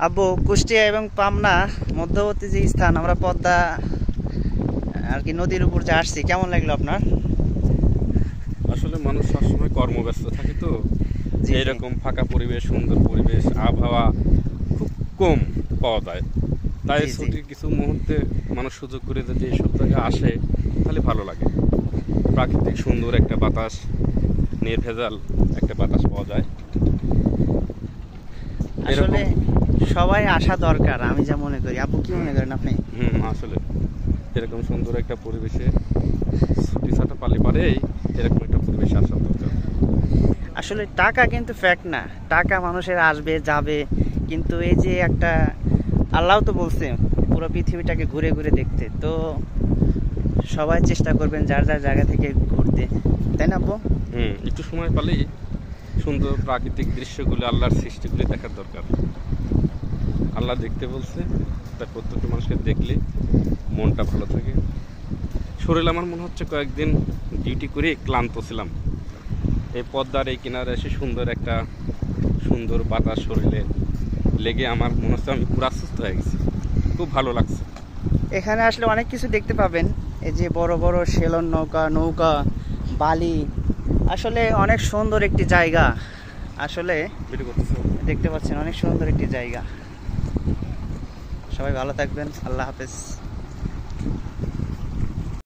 আব্বু, কুষ্টিয়া এবং পাবনা মধ্যবর্তী যে স্থান, আমরা পদ্মা আর কি নদীর উপর যে আসছি, কেমন লাগলো আপনার? আসলে মানুষ সবসময় কর্মব্যস্ত থাকে, তো এইরকম ফাঁকা পরিবেশ, সুন্দর পরিবেশ, আবহাওয়া খুব কম পাওয়া যায়। তাই ছুটির কিছু মুহূর্তে মানুষ সুযোগ করে যদি এইসব জায়গায় আসে তাহলে ভালো লাগে। প্রাকৃতিক সুন্দর একটা বাতাস, নির্ভেজাল একটা বাতাস পাওয়া যায়। আসলে সবাই আসা দরকার, আমি যা মনে করি। আব্বু, কি মনে করেন আপনি? আসলে এরকম সুন্দর একটা পরিবেশে ছুটি ছাটা পালে পারেই এরকম একটা পরিবেশে আসা দরকার। আসলে টাকা কিন্তু ফ্যাক্ট না, টাকা মানুষের আসবে যাবে, কিন্তু এই যে একটা আল্লাহ তো বলছে পুরো পৃথিবীটাকে ঘুরে ঘুরে দেখতে, তো সবাই চেষ্টা করবেন যার যার জায়গা থেকে ঘুরতে, তাই না আব্বু? একটু সময় পালেই সুন্দর প্রাকৃতিক দৃশ্যগুলো, আল্লাহর সৃষ্টিগুলি দেখার দরকার। আল্লাহ দেখতে বলছে, তাই প্রত্যেকটা মানুষকে দেখলে মনটা ভালো থাকে। শরীর আমার মনে হচ্ছে কয়েকদিন ডিউটি করে ক্লান্ত ছিলাম, এই পদ্মার এই কিনারে এসে সুন্দর বাতাস শরীরে লেগে আমার মনে হচ্ছে আমি পুরা সুস্থ হয়ে গেছি। খুব ভালো লাগছে। এখানে আসলে অনেক কিছু দেখতে পাবেন, এই যে বড় বড় সেলন নৌকা, বালি, আসলে অনেক সুন্দর একটি জায়গা। আসলে দেখতে পাচ্ছেন অনেক সুন্দর একটি জায়গা। সবাই ভালো থাকবেন, আল্লাহ হাফেজ।